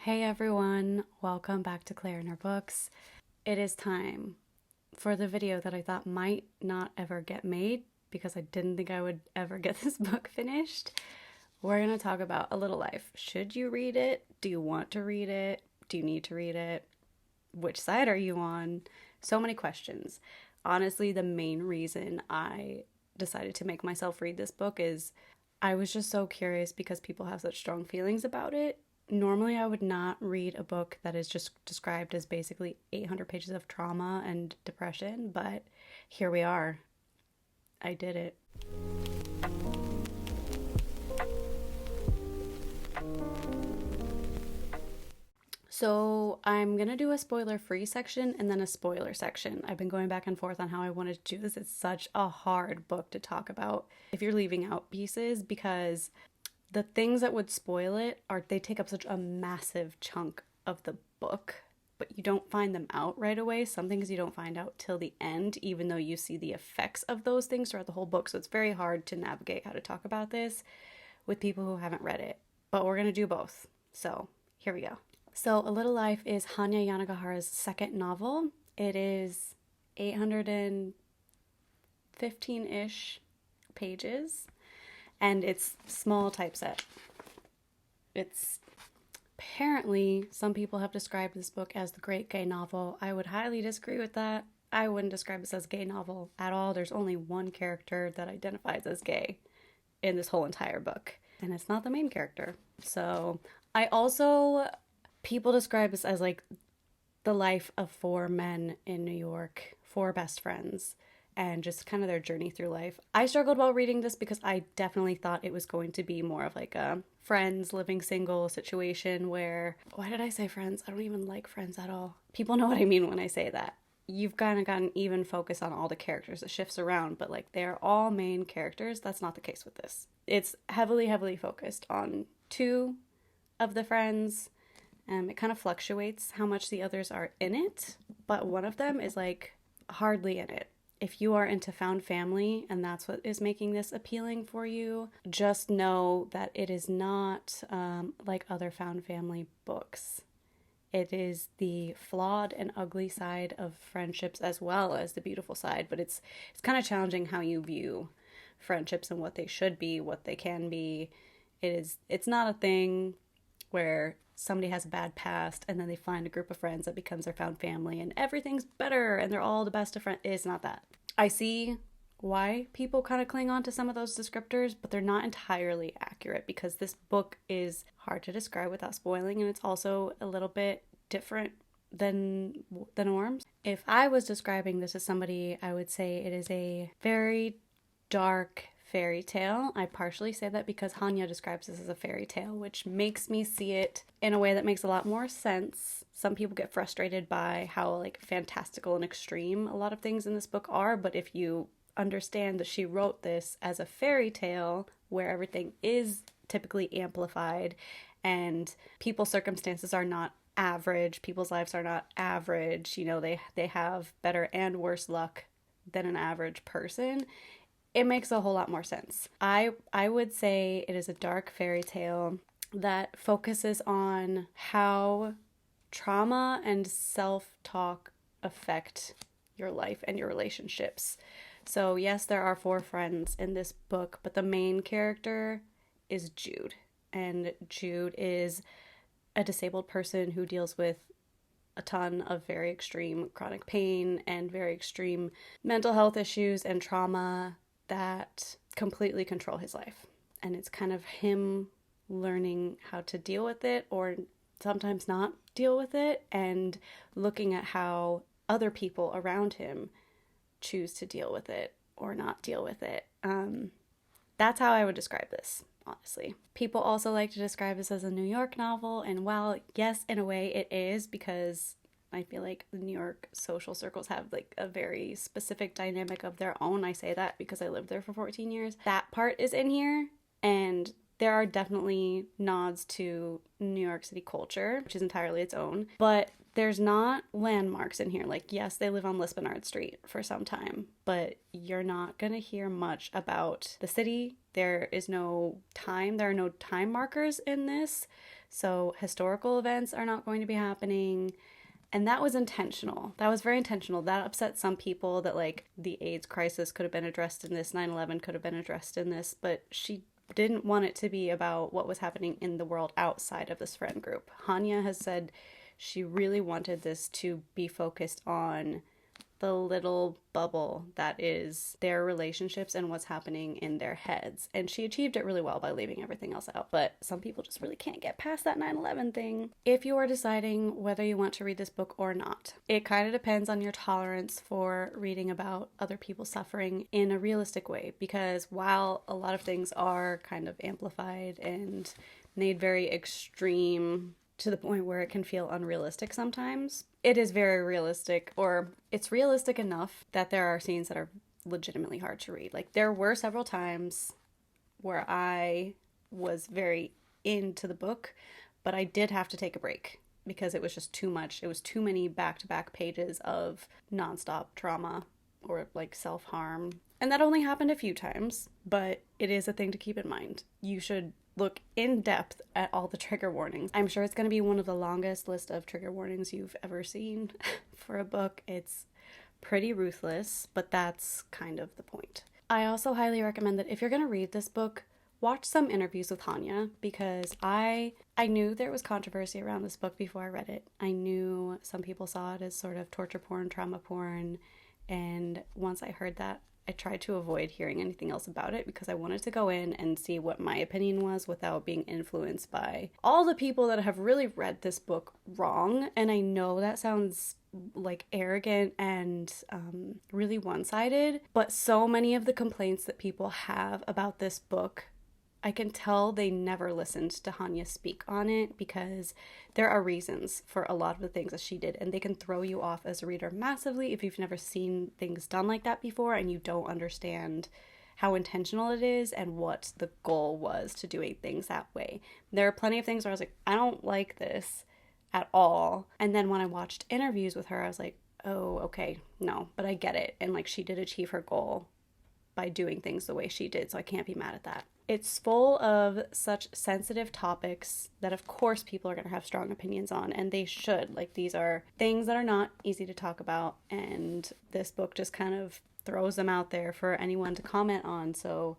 Hey everyone, welcome back to Claire and her books. It is time for the video that I thought might not ever get made because I didn't think I would ever get this book finished. We're going to talk about A Little Life. Should you read it? Do you want to read it? Do you need to read it? Which side are you on? So many questions. Honestly, the main reason I decided to make myself read this book is I was just so curious because people have such strong feelings about it. Normally, I would not read a book that is just described as basically 800 pages of trauma and depression, but here we are. I did it. So I'm gonna do a spoiler-free section and then a spoiler section. I've been going back and forth on how I wanted to do this. It's such a hard book to talk about if you're leaving out pieces because the things that would spoil it are they take up such a massive chunk of the book, but you don't find them out right away. Some things you don't find out till the end, even though you see the effects of those things throughout the whole book. So it's very hard to navigate how to talk about this with people who haven't read it. But we're going to do both. So here we go. So A Little Life is Hanya Yanagihara's second novel. It is 815-ish pages, and it's small typeset. It's apparently, some people have described this book as the great gay novel. I would highly disagree with that. I wouldn't describe this as a gay novel at all. There's only one character that identifies as gay in this whole entire book, and it's not the main character. So people describe this as like the life of four men in New York, four best friends, and just kind of their journey through life. I struggled while reading this because I definitely thought it was going to be more of like a friends living single situation where, why did I say friends? I don't even like friends at all. People know what I mean when I say that. You've kind of got an even focus on all the characters. It shifts around, but like they're all main characters. That's not the case with this. It's heavily focused on two of the friends. It kind of fluctuates how much the others are in it, but one of them is like hardly in it. If you are into found family and that's what is making this appealing for you, just know that it is not like other found family books. It is the flawed and ugly side of friendships as well as the beautiful side, but it's kind of challenging how you view friendships and what they should be, what they can be. It's not a thing where somebody has a bad past and then they find a group of friends that becomes their found family and everything's better and they're all the best of friends. It's not that. I see why people kind of cling on to some of those descriptors, but they're not entirely accurate because this book is hard to describe without spoiling, and it's also a little bit different than the norms. If I was describing this as somebody, I would say it is a very dark fairy tale. I partially say that because Hanya describes this as a fairy tale, which makes me see it in a way that makes a lot more sense. Some people get frustrated by how like fantastical and extreme a lot of things in this book are, but if you understand that she wrote this as a fairy tale where everything is typically amplified and people's circumstances are not average, people's lives are not average, they have better and worse luck than an average person, it makes a whole lot more sense. I would say it is a dark fairy tale that focuses on how trauma and self-talk affect your life and your relationships. So yes, there are four friends in this book, but the main character is Jude. And Jude is a disabled person who deals with a ton of very extreme chronic pain and very extreme mental health issues and trauma that completely control his life. And it's kind of him learning how to deal with it or sometimes not deal with it and looking at how other people around him choose to deal with it or not deal with it. That's how I would describe this, honestly. People also like to describe this as a New York novel, and while yes, in a way it is, because I feel like the New York social circles have like a very specific dynamic of their own. I say that because I lived there for 14 years. That part is in here, and there are definitely nods to New York City culture, which is entirely its own, but there's not landmarks in here. Like, yes, they live on Lisbonard Street for some time, but you're not gonna hear much about the city. There are no time markers in this. So historical events are not going to be happening. And that was intentional. That was very intentional. That upset some people that, like, the AIDS crisis could have been addressed in this, 9/11 could have been addressed in this, but she didn't want it to be about what was happening in the world outside of this friend group. Hanya has said she really wanted this to be focused on the little bubble that is their relationships and what's happening in their heads. And she achieved it really well by leaving everything else out. But some people just really can't get past that 9/11 thing. If you are deciding whether you want to read this book or not, it kind of depends on your tolerance for reading about other people's suffering in a realistic way. Because while a lot of things are kind of amplified and made very extreme to the point where it can feel unrealistic sometimes, it is very realistic, or it's realistic enough that there are scenes that are legitimately hard to read. Like, there were several times where I was very into the book, but I did have to take a break because it was just too much. It was too many back-to-back pages of nonstop trauma or like self-harm. And that only happened a few times, but it is a thing to keep in mind. You should look in depth at all the trigger warnings. I'm sure it's going to be one of the longest list of trigger warnings you've ever seen for a book. It's pretty ruthless, but that's kind of the point. I also highly recommend that if you're going to read this book, watch some interviews with Hanya, because I knew there was controversy around this book before I read it. I knew some people saw it as sort of torture porn, trauma porn, and once I heard that, I tried to avoid hearing anything else about it because I wanted to go in and see what my opinion was without being influenced by all the people that have really read this book wrong. And I know that sounds like arrogant and really one-sided, but so many of the complaints that people have about this book, I can tell they never listened to Hanya speak on it, because there are reasons for a lot of the things that she did, and they can throw you off as a reader massively if you've never seen things done like that before and you don't understand how intentional it is and what the goal was to doing things that way. There are plenty of things where I was like, I don't like this at all. And then when I watched interviews with her, I was like, oh, okay, no, but I get it. And like, she did achieve her goal by doing things the way she did, so I can't be mad at that. It's full of such sensitive topics that of course people are going to have strong opinions on, and they should. Like, these are things that are not easy to talk about, and this book just kind of throws them out there for anyone to comment on, so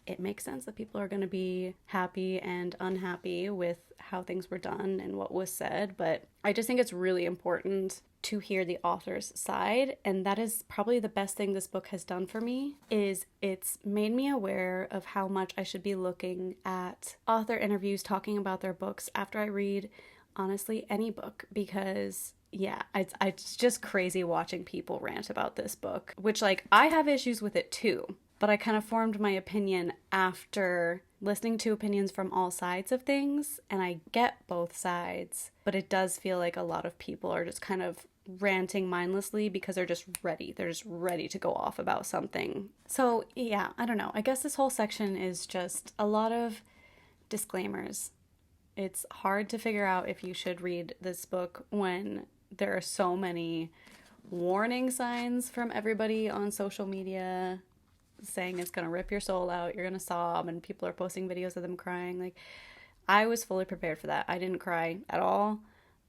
it makes sense that people are going to be happy and unhappy with how things were done and what was said. But I just think it's really important to hear the author's side, and that is probably the best thing this book has done for me, is it's made me aware of how much I should be looking at author interviews talking about their books after I read, honestly, any book, because yeah, it's just crazy watching people rant about this book, which, like, I have issues with it too. But I kind of formed my opinion after listening to opinions from all sides of things, and I get both sides, but it does feel like a lot of people are just kind of ranting mindlessly because they're just ready. They're just ready to go off about something. So yeah, I don't know. I guess this whole section is just a lot of disclaimers. It's hard to figure out if you should read this book when there are so many warning signs from everybody on social media saying it's gonna rip your soul out, you're gonna sob, and people are posting videos of them crying. Like, I was fully prepared for that. I didn't cry at all,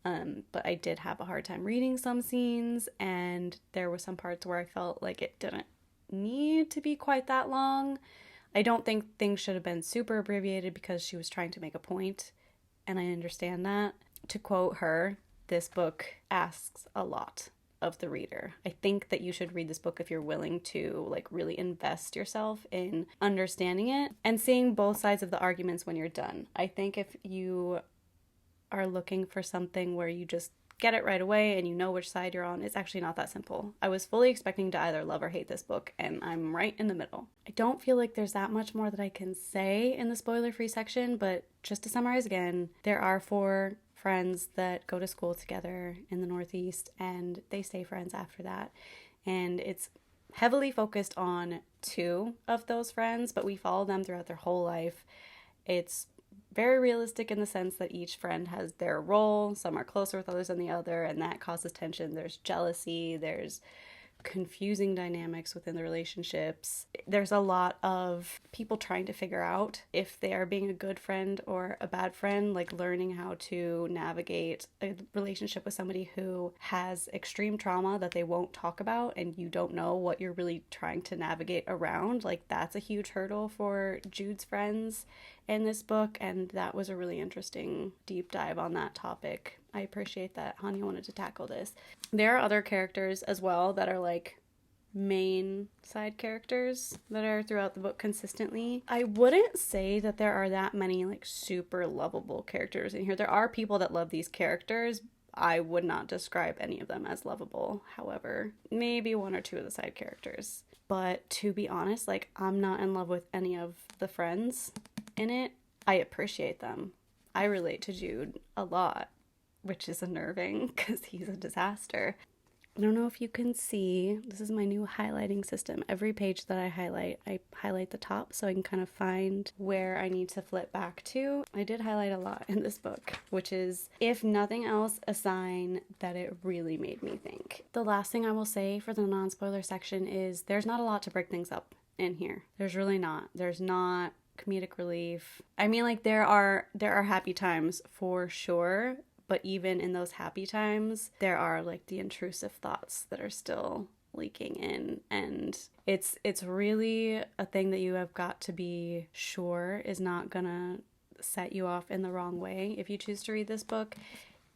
but I did have a hard time reading some scenes, and there were some parts where I felt like it didn't need to be quite that long. I don't think things should have been super abbreviated because she was trying to make a point, and I understand that. To quote her, this book asks a lot of the reader. I think that you should read this book if you're willing to, like, really invest yourself in understanding it and seeing both sides of the arguments when you're done. I think if you are looking for something where you just get it right away and you know which side you're on, it's actually not that simple. I was fully expecting to either love or hate this book, and I'm right in the middle. I don't feel like there's that much more that I can say in the spoiler-free section, but just to summarize again, there are 4 friends that go to school together in the Northeast, and they stay friends after that. And it's heavily focused on 2 of those friends, but we follow them throughout their whole life. It's very realistic in the sense that each friend has their role. Some are closer with others than the other, and that causes tension. There's jealousy, there's confusing dynamics within the relationships. There's a lot of people trying to figure out if they are being a good friend or a bad friend, like learning how to navigate a relationship with somebody who has extreme trauma that they won't talk about, and you don't know what you're really trying to navigate around. Like, that's a huge hurdle for Jude's friends in this book, and that was a really interesting deep dive on that topic. I appreciate that Hanya wanted to tackle this. There are other characters as well that are like main side characters that are throughout the book consistently. I wouldn't say that there are that many like super lovable characters in here. There are people that love these characters. I would not describe any of them as lovable. However, maybe one or two of the side characters. But to be honest, like, I'm not in love with any of the friends in it. I appreciate them. I relate to Jude a lot, which is unnerving because he's a disaster. I don't know if you can see, this is my new highlighting system. Every page that I highlight the top so I can kind of find where I need to flip back to. I did highlight a lot in this book, which is, if nothing else, a sign that it really made me think. The last thing I will say for the non-spoiler section is there's not a lot to break things up in here. There's really not. There's not comedic relief. I mean, like, there are happy times for sure, but even in those happy times, there are like the intrusive thoughts that are still leaking in, and it's really a thing that you have got to be sure is not gonna set you off in the wrong way if you choose to read this book.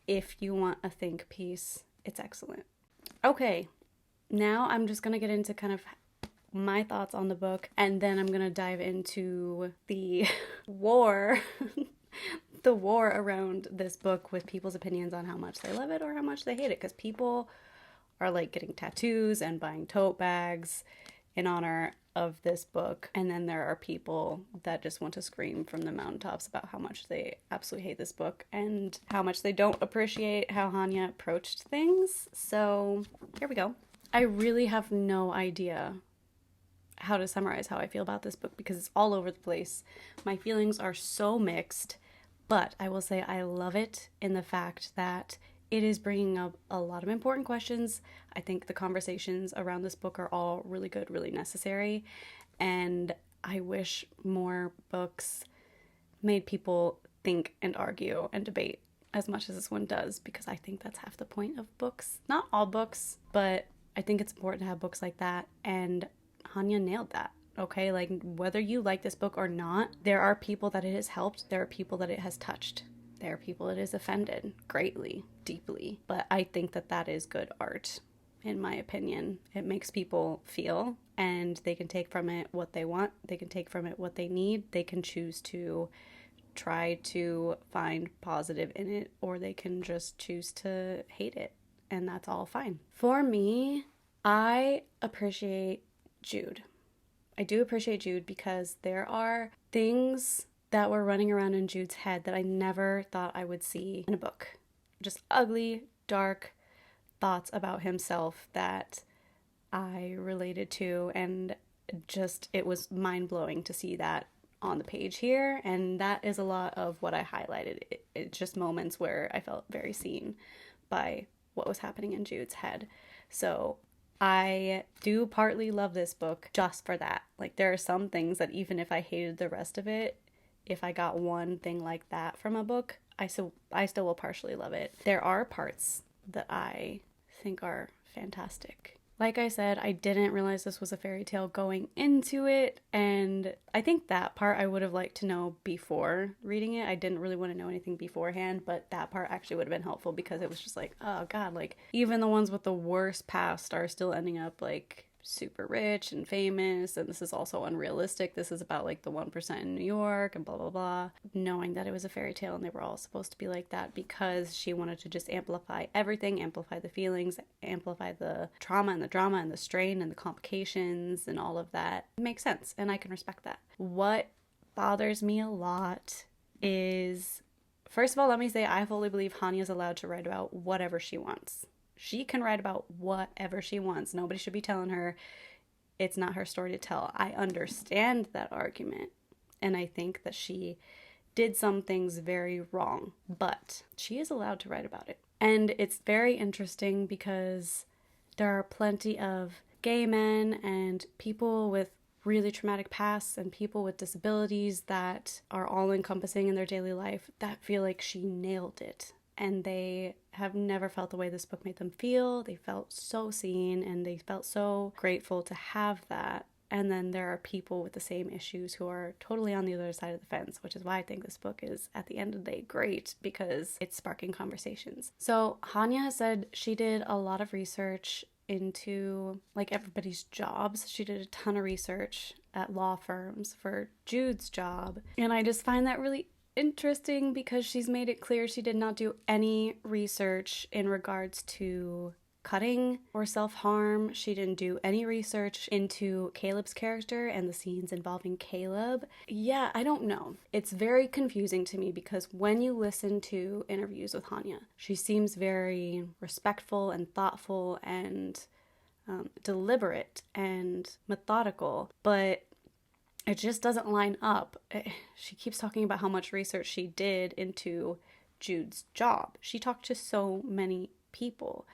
If you want a think piece, it's excellent. Okay, now I'm just gonna get into kind of my thoughts on the book, and then I'm gonna dive into the war the war around this book with people's opinions on how much they love it or how much they hate it, because people are like getting tattoos and buying tote bags in honor of this book, and then there are people that just want to scream from the mountaintops about how much they absolutely hate this book and how much they don't appreciate how Hanya approached things. So here we go. I really have no idea how to summarize how I feel about this book because it's all over the place. My feelings are so mixed. But I will say I love it in the fact that it is bringing up a lot of important questions. I think the conversations around this book are all really good, really necessary. And I wish more books made people think and argue and debate as much as this one does, because I think that's half the point of books. Not all books, but I think it's important to have books like that. And Hanya nailed that. Okay, like, whether you like this book or not, there are people that it has helped. There are people that it has touched. There are people it has offended greatly, deeply. But I think that that is good art, in my opinion. It makes people feel, and they can take from it what they want. They can take from it what they need. They can choose to try to find positive in it, or they can just choose to hate it. And that's all fine. For me, I appreciate Jude. I do appreciate Jude because there are things that were running around in Jude's head that I never thought I would see in a book. Just ugly, dark thoughts about himself that I related to, and just, it was mind-blowing to see that on the page here, and that is a lot of what I highlighted. It's just moments where I felt very seen by what was happening in Jude's head. So I do partly love this book just for that. Like, there are some things that even if I hated the rest of it, if I got one thing like that from a book, I still will partially love it. There are parts that I think are fantastic. Like I said, I didn't realize this was a fairy tale going into it, and I think that part I would have liked to know before reading it. I didn't really want to know anything beforehand, but that part actually would have been helpful because it was just like, oh god, like, even the ones with the worst past are still ending up like super rich and famous, and this is also unrealistic. This is about like the 1% in New York and blah blah blah. Knowing that it was a fairy tale and they were all supposed to be like that because she wanted to just amplify everything, amplify the feelings, amplify the trauma and the drama and the strain and the complications and all of that, it makes sense, and I can respect that. What bothers me a lot is, first of all, let me say I fully believe Hanya is allowed to write about whatever she wants. She can write about whatever she wants. Nobody should be telling her it's not her story to tell. I understand that argument, and I think that she did some things very wrong, but she is allowed to write about it. And it's very interesting because there are plenty of gay men and people with really traumatic pasts and people with disabilities that are all encompassing in their daily life that feel like she nailed it. And they have never felt the way this book made them feel. They felt so seen and they felt so grateful to have that. And then there are people with the same issues who are totally on the other side of the fence, which is why I think this book is, at the end of the day, great, because it's sparking conversations. So Hanya has said she did a lot of research into like everybody's jobs. She did a ton of research at law firms for Jude's job. And I just find that really interesting because she's made it clear she did not do any research in regards to cutting or self-harm. She didn't do any research into Caleb's character and the scenes involving Caleb. Yeah, I don't know. It's very confusing to me because when you listen to interviews with Hanya, she seems very respectful and thoughtful and deliberate and methodical, but it just doesn't line up. She keeps talking about how much research she did into Jude's job. She talked to so many people.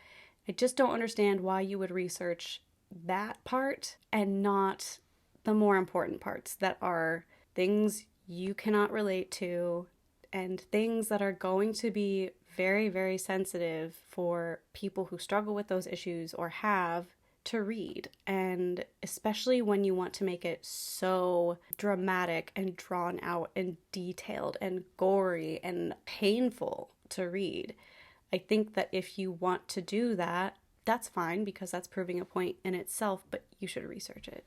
I just don't understand why you would research that part and not the more important parts that are things you cannot relate to and things that are going to be very, very sensitive for people who struggle with those issues or have to read. And especially when you want to make it so dramatic and drawn out and detailed and gory and painful to read. I think that if you want to do that, that's fine because that's proving a point in itself, but you should research it.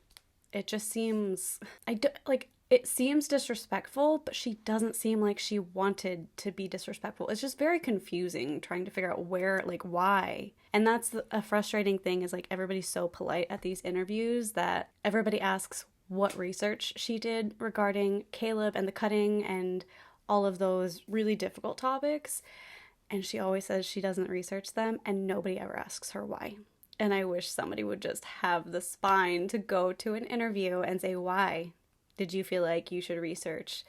It just seems, it seems disrespectful, but she doesn't seem like she wanted to be disrespectful. It's just very confusing trying to figure out where, like, why. And that's a frustrating thing is, like, everybody's so polite at these interviews that everybody asks what research she did regarding Caleb and the cutting and all of those really difficult topics. And she always says she doesn't research them, and nobody ever asks her why. And I wish somebody would just have the spine to go to an interview and say, why did you feel like you should research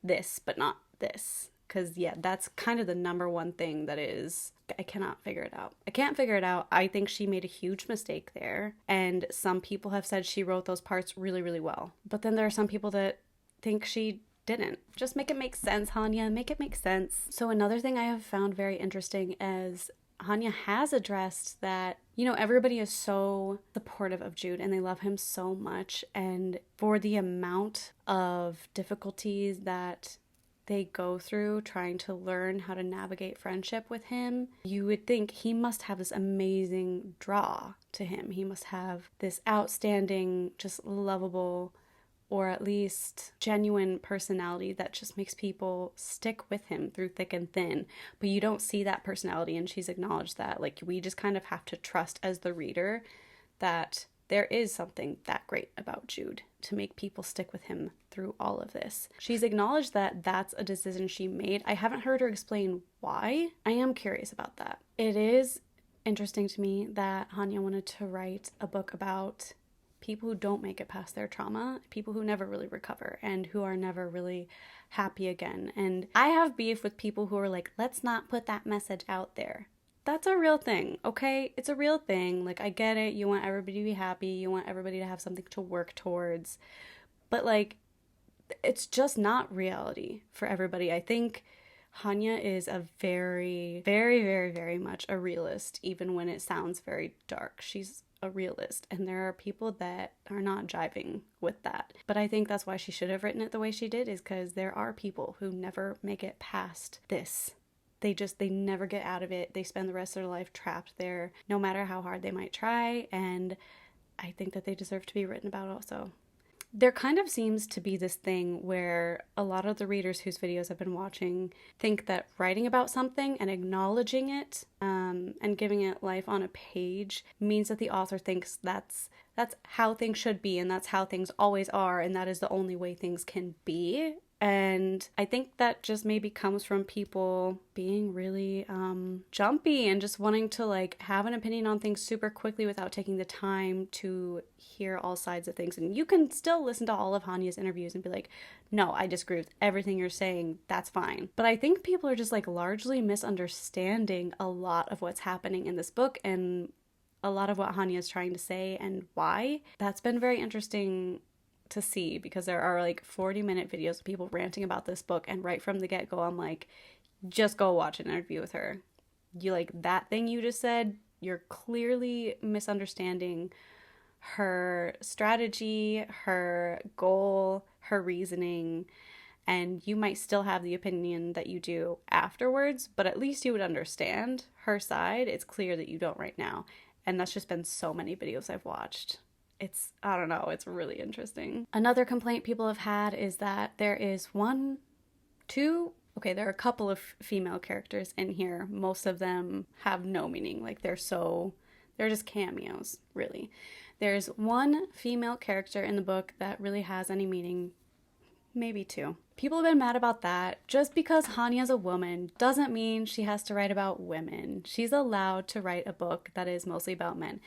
this but not this? Because, yeah, that's kind of the number one thing that is, I cannot figure it out. I can't figure it out. I think she made a huge mistake there. And some people have said she wrote those parts really, really well. But then there are some people that think she didn't. Just make it make sense, Hanya. Make it make sense. So another thing I have found very interesting is Hanya has addressed that, you know, everybody is so supportive of Jude and they love him so much. And for the amount of difficulties that they go through trying to learn how to navigate friendship with him, you would think he must have this amazing draw to him. He must have this outstanding, just lovable, or at least genuine personality that just makes people stick with him through thick and thin. But you don't see that personality, and she's acknowledged that. Like, we just kind of have to trust as the reader that there is something that great about Jude to make people stick with him through all of this. She's acknowledged that that's a decision she made. I haven't heard her explain why. I am curious about that. It is interesting to me that Hanya wanted to write a book about people who don't make it past their trauma, people who never really recover and who are never really happy again. And I have beef with people who are like, let's not put that message out there. That's a real thing, okay? It's a real thing. Like, I get it. You want everybody to be happy. You want everybody to have something to work towards. But, like, it's just not reality for everybody. I think Hanya is a very, very, very, very much a realist, even when it sounds very dark. She's a realist, and there are people that are not jiving with that. But I think that's why she should have written it the way she did, is because there are people who never make it past this. They never get out of it. They spend the rest of their life trapped there, no matter how hard they might try, and I think that they deserve to be written about also. There kind of seems to be this thing where a lot of the readers whose videos I've been watching think that writing about something and acknowledging it and giving it life on a page means that the author thinks that's how things should be and that's how things always are and that is the only way things can be. And I think that just maybe comes from people being really jumpy and just wanting to like have an opinion on things super quickly without taking the time to hear all sides of things. And you can still listen to all of Hanya's interviews and be like, no, I disagree with everything you're saying. That's fine. But I think people are just like largely misunderstanding a lot of what's happening in this book. And a lot of what Hanya is trying to say and why. That's been very interesting to see, because there are like 40-minute videos of people ranting about this book, and right from the get-go I'm like, just go watch an interview with her. You like that thing you just said, you're clearly misunderstanding her strategy, her goal, her reasoning, and you might still have the opinion that you do afterwards, but at least you would understand her side. It's clear that you don't right now. And that's just been so many videos I've watched. I don't know, it's really interesting. Another complaint people have had is that there is there are a couple of female characters in here. Most of them have no meaning. Like, they're just cameos, really. There's one female character in the book that really has any meaning. Maybe two. People have been mad about that. Just because Hanya's a woman doesn't mean she has to write about women. She's allowed to write a book that is mostly about men.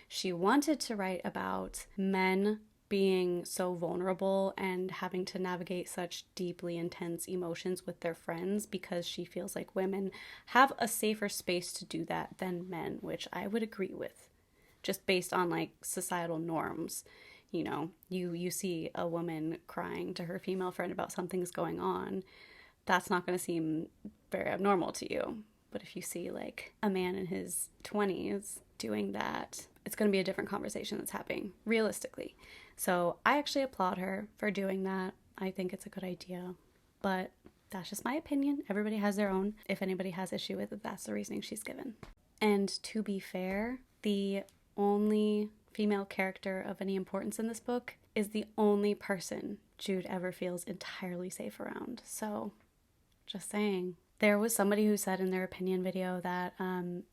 She wanted to write about men being so vulnerable and having to navigate such deeply intense emotions with their friends, because she feels like women have a safer space to do that than men, which I would agree with, just based on like societal norms. You know, you see a woman crying to her female friend about something's going on, that's not going to seem very abnormal to you. But if you see like a man in his 20s doing that, it's going to be a different conversation that's happening, realistically. So I actually applaud her for doing that. I think it's a good idea. But that's just my opinion. Everybody has their own. If anybody has issue with it, that's the reasoning she's given. And to be fair, the only female character of any importance in this book is the only person Jude ever feels entirely safe around. So, just saying. There was somebody who said in their opinion video that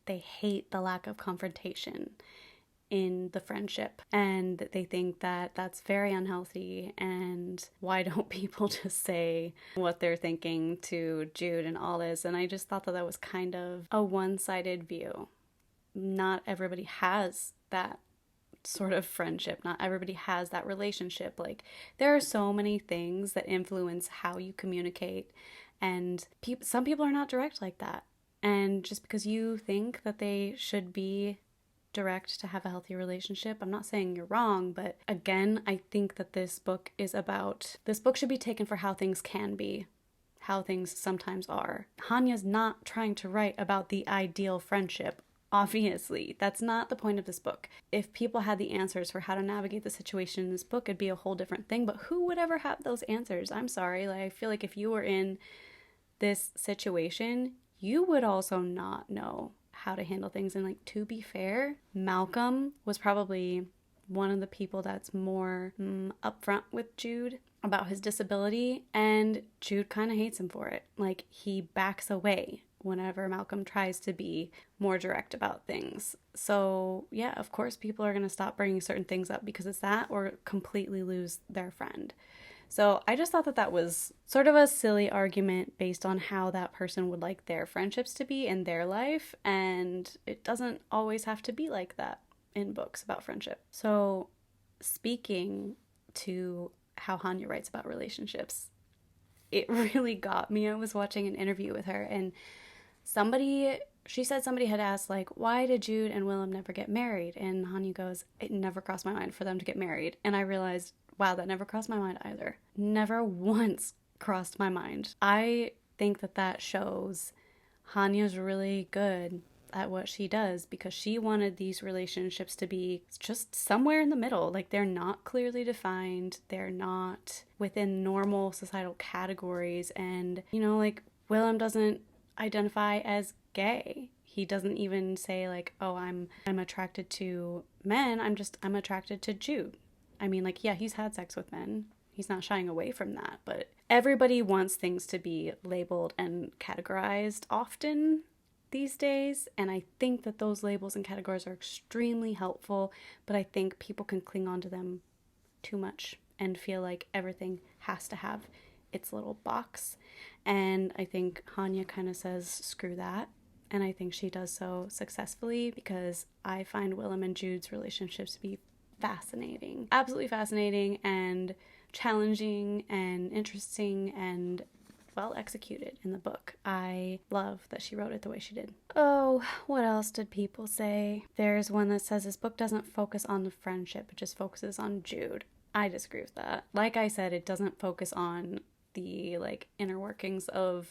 they hate the lack of confrontation in the friendship, and they think that that's very unhealthy, and why don't people just say what they're thinking to Jude and all this. And I just thought that was kind of a one-sided view. Not everybody has that sort of friendship. Not everybody has that relationship. Like, there are so many things that influence how you communicate, and some people are not direct like that. And just because you think that they should be direct to have a healthy relationship, I'm not saying you're wrong, but again, I think that this book should be taken for how things can be, how things sometimes are. Hanya's not trying to write about the ideal friendship. Obviously, that's not the point of this book. If people had the answers for how to navigate the situation in this book, it'd be a whole different thing. But who would ever have those answers? I'm sorry. Like, I feel like if you were in this situation, you would also not know how to handle things. And like, to be fair, Malcolm was probably one of the people that's more upfront with Jude about his disability, and Jude kind of hates him for it. Like, he backs away whenever Malcolm tries to be more direct about things. So yeah, of course people are going to stop bringing certain things up because it's that, or completely lose their friend. So I just thought that was sort of a silly argument based on how that person would like their friendships to be in their life, and it doesn't always have to be like that in books about friendship. So speaking to how Hanya writes about relationships, it really got me. I was watching an interview with her, and she said somebody had asked, like, why did Jude and Willem never get married? And Hanya goes, it never crossed my mind for them to get married. And I realized, wow, that never crossed my mind either. Never once crossed my mind. I think that shows Hanya's really good at what she does, because she wanted these relationships to be just somewhere in the middle. Like, they're not clearly defined. They're not within normal societal categories. And, you know, like, Willem doesn't identify as gay. He doesn't even say like, oh, I'm attracted to men. I'm attracted to Jude. I mean, like, yeah, he's had sex with men. He's not shying away from that, but everybody wants things to be labeled and categorized often these days, and I think that those labels and categories are extremely helpful, but I think people can cling on to them too much and feel like everything has to have its little box. And I think Hanya kind of says, screw that. And I think she does so successfully, because I find Willem and Jude's relationships to be fascinating. Absolutely fascinating and challenging and interesting and well executed in the book. I love that she wrote it the way she did. Oh, what else did people say? There's one that says this book doesn't focus on the friendship, it just focuses on Jude. I disagree with that. Like I said, it doesn't focus on the like inner workings of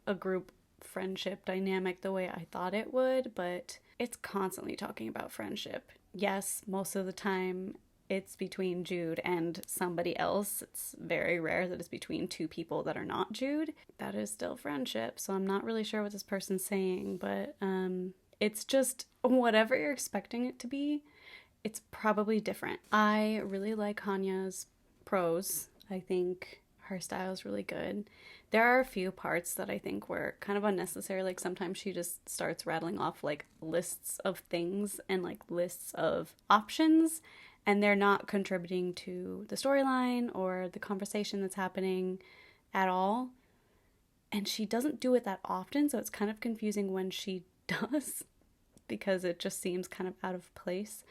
a group friendship dynamic the way I thought it would, but it's constantly talking about friendship. Yes, most of the time it's between Jude and somebody else. It's very rare that it's between two people that are not Jude. That is still friendship, so I'm not really sure what this person's saying, but it's just whatever you're expecting it to be, it's probably different. I really like Hanya's prose. I think her style is really good. There are a few parts that I think were kind of unnecessary. Like sometimes she just starts rattling off like lists of things and like lists of options, and they're not contributing to the storyline or the conversation that's happening at all. And she doesn't do it that often, so it's kind of confusing when she does, because it just seems kind of out of place.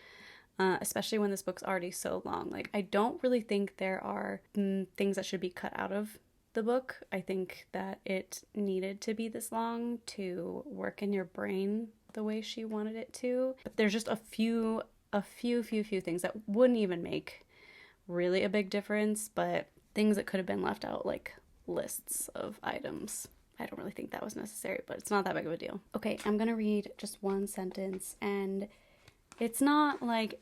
Especially when this book's already so long. Like, I don't really think there are things that should be cut out of the book. I think that it needed to be this long to work in your brain the way she wanted it to. But there's just a few things that wouldn't even make really a big difference, but things that could have been left out, like lists of items. I don't really think that was necessary, but it's not that big of a deal. Okay, I'm gonna read just one sentence, and it's not like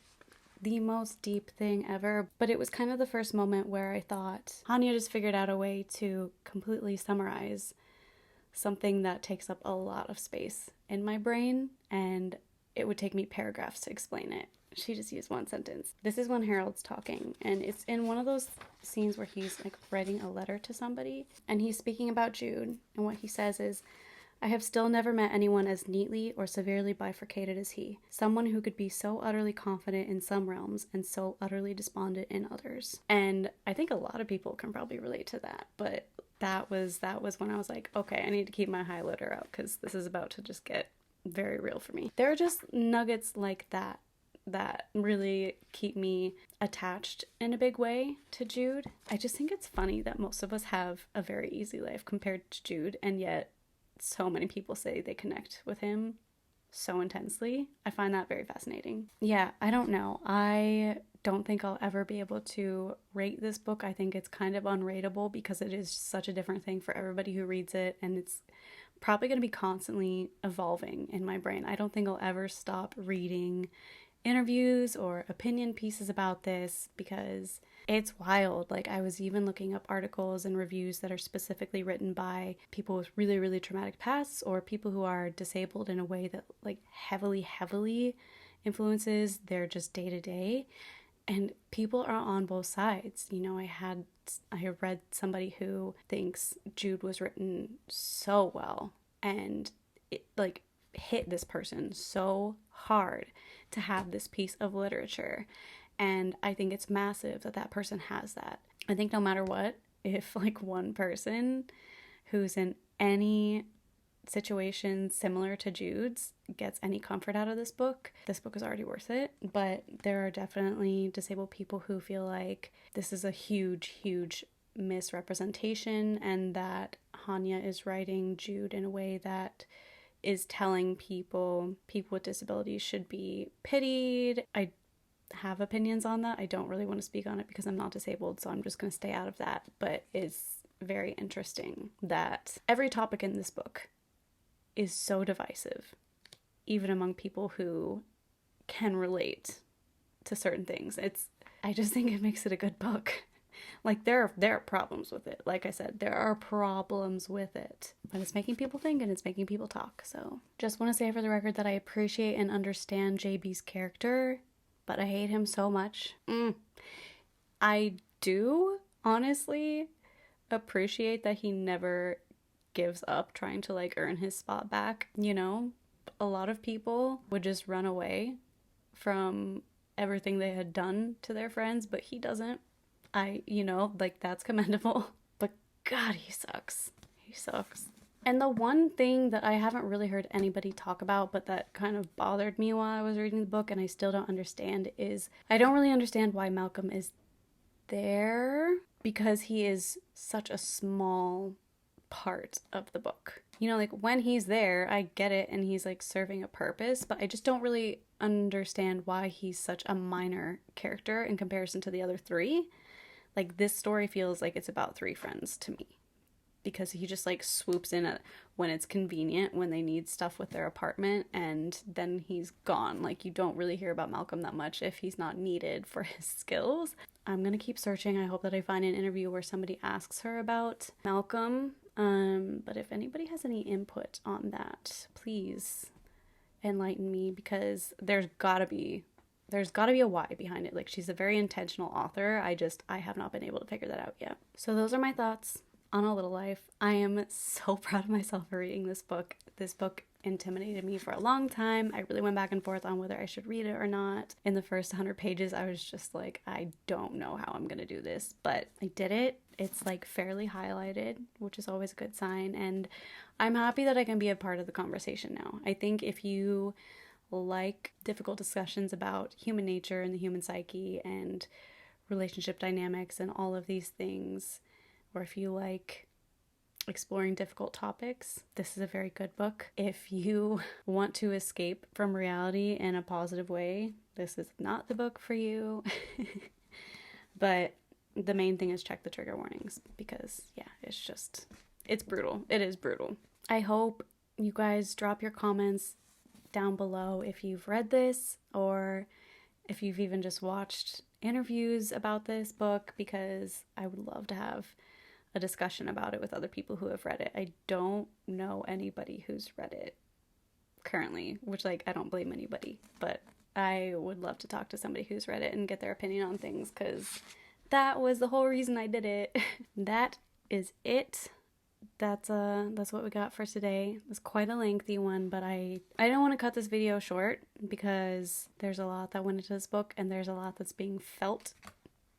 the most deep thing ever, but it was kind of the first moment where I thought Hanya just figured out a way to completely summarize something that takes up a lot of space in my brain, and it would take me paragraphs to explain it. She just used one sentence. This is when Harold's talking, and it's in one of those scenes where he's like writing a letter to somebody, and he's speaking about Jude, and what he says is, I have still never met anyone as neatly or severely bifurcated as he. Someone who could be so utterly confident in some realms and so utterly despondent in others. And I think a lot of people can probably relate to that, but that was when I was like, okay, I need to keep my highlighter out because this is about to just get very real for me. There are just nuggets like that that really keep me attached in a big way to Jude. I just think it's funny that most of us have a very easy life compared to Jude, and yet so many people say they connect with him so intensely. I find that very fascinating. Yeah, I don't know. I don't think I'll ever be able to rate this book. I think it's kind of unrateable because it is such a different thing for everybody who reads it, and it's probably going to be constantly evolving in my brain. I don't think I'll ever stop reading interviews or opinion pieces about this because it's wild. Like, I was even looking up articles and reviews that are specifically written by people with really, really traumatic pasts or people who are disabled in a way that like heavily influences their just day to day. And people are on both sides. You know, I have read somebody who thinks Jude was written so well and it like hit this person so hard to have this piece of literature. And I think it's massive that that person has that. I think no matter what, if like one person who's in any situation similar to Jude's gets any comfort out of this book is already worth it. But there are definitely disabled people who feel like this is a huge misrepresentation and that Hanya is writing Jude in a way that is telling people with disabilities should be pitied. I have opinions on that. I don't really want to speak on it because I'm not disabled, so I'm just going to stay out of that. But it's very interesting that every topic in this book is so divisive, even among people who can relate to certain things. I just think it makes it a good book. Like, there are problems with it. Like I said, there are problems with it. But it's making people think and it's making people talk. So just want to say for the record that I appreciate and understand JB's character, but I hate him so much. I do honestly appreciate that he never gives up trying to like earn his spot back. You know, a lot of people would just run away from everything they had done to their friends, but he doesn't. Like, that's commendable. But God, he sucks. He sucks. And the one thing that I haven't really heard anybody talk about, but that kind of bothered me while I was reading the book, and I still don't understand, is I don't really understand why Malcolm is there, because he is such a small part of the book. You know, like when he's there, I get it and he's like serving a purpose, but I just don't really understand why he's such a minor character in comparison to the other three. Like this story feels like it's about three friends to me, because he just like swoops in at when it's convenient, when they need stuff with their apartment, and then he's gone. Like you don't really hear about Malcolm that much if he's not needed for his skills. I'm gonna keep searching. I hope that I find an interview where somebody asks her about Malcolm. But if anybody has any input on that, please enlighten me, because there's gotta be a why behind it. Like she's a very intentional author. I have not been able to figure that out yet. So those are my thoughts on A Little Life. I am so proud of myself for reading this book. This book intimidated me for a long time. I really went back and forth on whether I should read it or not. In the first 100 pages, I was just like, I don't know how I'm gonna do this, but I did it. It's like fairly highlighted, which is always a good sign, and I'm happy that I can be a part of the conversation now. I think if you like difficult discussions about human nature and the human psyche and relationship dynamics and all of these things, or if you like exploring difficult topics, this is a very good book. If you want to escape from reality in a positive way, this is not the book for you. But the main thing is check the trigger warnings, because yeah, it's brutal. It is brutal. I hope you guys drop your comments down below if you've read this, or if you've even just watched interviews about this book, because I would love to have a discussion about it with other people who have read it. I don't know anybody who's read it currently, which like I don't blame anybody, but I would love to talk to somebody who's read it and get their opinion on things, because that was the whole reason I did it. That is it. That's what we got for today. It was quite a lengthy one, but I don't want to cut this video short, because there's a lot that went into this book, and there's a lot that's being felt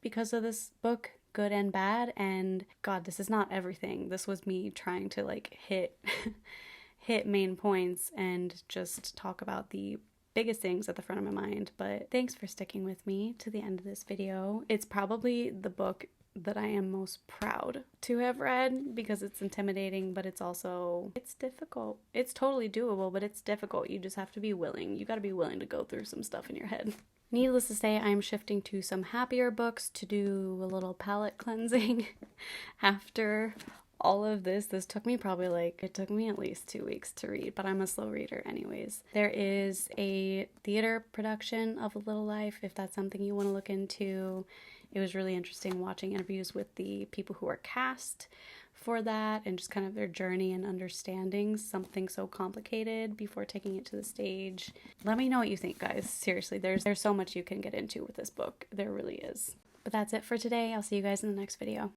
because of this book, good and bad. And God, this is not everything. This was me trying to like hit main points and just talk about the biggest things at the front of my mind. But thanks for sticking with me to the end of this video. It's probably the book that I am most proud to have read, because it's intimidating, but it's difficult. It's totally doable, but it's difficult. You just have to be willing. You got to be willing to go through some stuff in your head. Needless to say, I'm shifting to some happier books to do a little palate cleansing after all of this. This took me it took me at least 2 weeks to read, but I'm a slow reader anyways. There is a theater production of A Little Life, if that's something you want to look into. It was really interesting watching interviews with the people who are cast for that, and just kind of their journey and understanding something so complicated before taking it to the stage. Let me know what you think, guys. Seriously, there's so much you can get into with this book. There really is. But that's it for today. I'll see you guys in the next video.